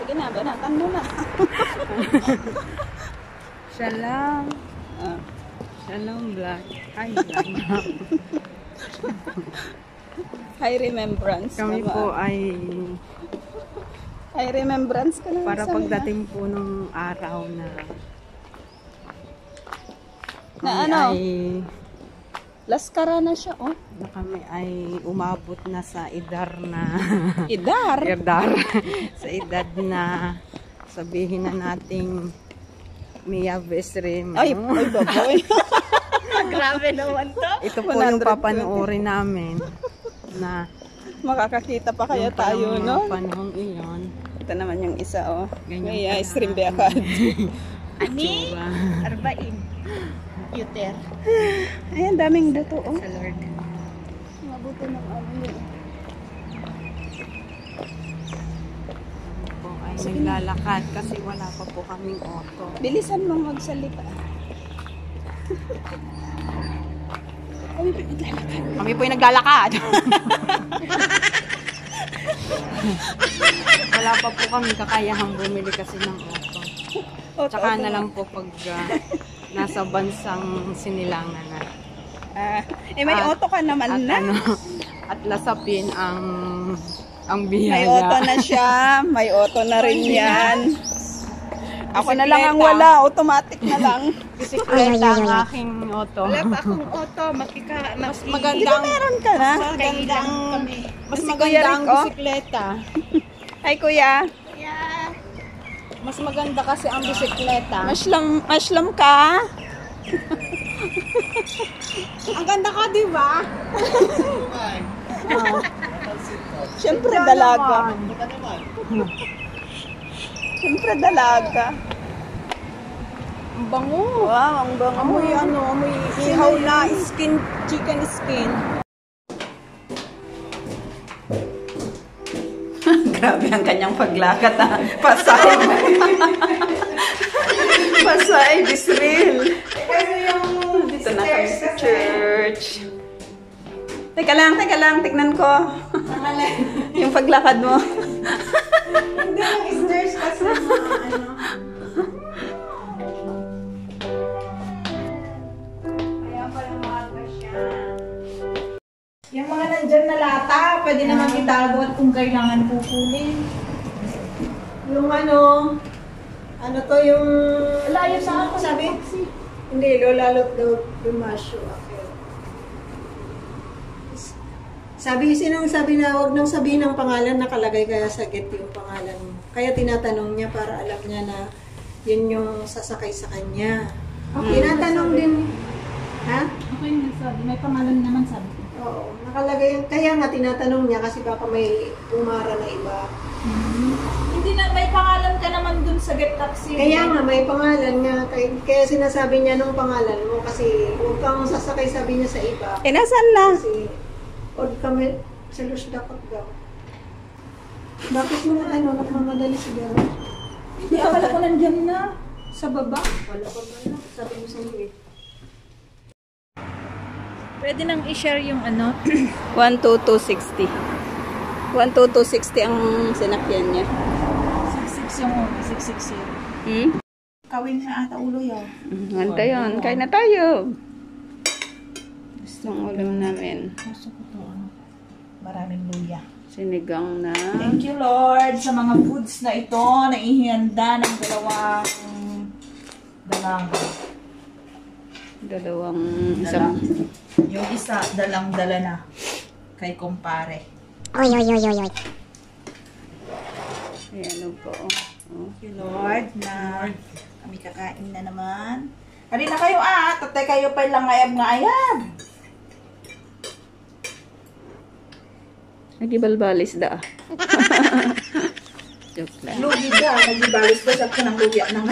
Sige na, banatan mo na. Shalom. Shalom vlog. Hi vlog. Hi remembrance. Kami po ay Hi remembrance ka na. para pagdating po nung araw na ano? ay Laskara na siya, oh. na kami ay umabot na sa edad na Idar? sa edad na sabihin na nating Mia Besrim. Ay baboy. Grabe naman to. Ito po yung papanoorin namin na Makakakita pa kaya yung tayo, no? panahong iyon. Ito naman yung isa, oh. Ganyan May pala. ice cream beakad. Ani? Tsura. Arbain. Cuter. Ayan, daming dato, oh. Sa Lord. Mabuti ng ano yun. Po ay naglalakad kasi wala pa po kaming auto. Bilisan mong magsalita. Kami po ay naglalakad. Wala pa po kami kakayahang bumili kasi ng auto. Tsaka na lang po pag nasa bansang sinilangan na. May auto ka naman At na. at lasapin ang May biyaya. auto na siya. May auto na rin yan. Ako na Bisikleta. lang ang wala. Automatic na lang. Bisikleta ang aking auto. Wala pa akong auto. Mas Di ba magandang meron ka na? Kailang kami. mas Si maganda Kuya ang Rico? bisikleta. Hi, kuya. Yeah. Mas maganda kasi ang bisikleta. Maslam ka? Ang ganda ka, di ba? Siyempre dalaga. Siyempre dalaga. Ang bango. Wow, ang bango. Amoy amoy ihaw na skin, chicken skin. Grabe ang kanyang paglakad, ah. Pasay. Pasay, Bisril. Dito na kami sa church. Teka lang. Tignan ko. Yung paglakad mo. Hindi, yung stairs kasi Kaya pala maaga siya. Yung mga nandyan na lata, pwede naman itago at kung kailangan kukunin. Yung ano to yung... Layo sa ako. Sabi? Hindi, lolalot daw pumasyo ako. Sinong sabi na wag nang sabihin ng pangalan, nakalagay kaya sa gate yung pangalan mo. Kaya tinatanong niya para alam niya na yun yung sasakay sa kanya. Tinatanong din. Ha? Okay, sabi. May pangalan naman sabi ko. Oo, nakalagay yun. Kaya nga tinatanong niya kasi baka may umara na iba. Hindi na, may pangalan ka naman dun sa get taxi. Kaya nga may pangalan nga. Kaya sinasabi niya nung pangalan mo kasi huwag kang sasakay sabi niya sa iba. Nasaan na? Kasi od kami sa Luz dapat daw. Bakit mo na nagmamadali siguro? Hindi, akala ko nandyan na. Sa baba. Wala pa ba? Sabi mo sa iyo. Pwede nang i-share yung ano. 12260. 12260 ang sinakyan niya. 66 yung 660. Hmm? Kawin na ata ulo yun. Handa yun. Kain na tayo. Gusto ang ulam namin. Gusto ko to, ano. Maraming luya. Sinigang na. Thank you, Lord, sa mga foods na ito na ihanda ng Isang. Yung isa, dalang-dala na kay kumpare. Ayan po. Thank you, Lord, na kami kakain na naman. Halina kayo tatay kayo pa lang ayab. Nagibalbalis da. Joke lang. Lugi ka, nagibalis ba siya ng lugi ng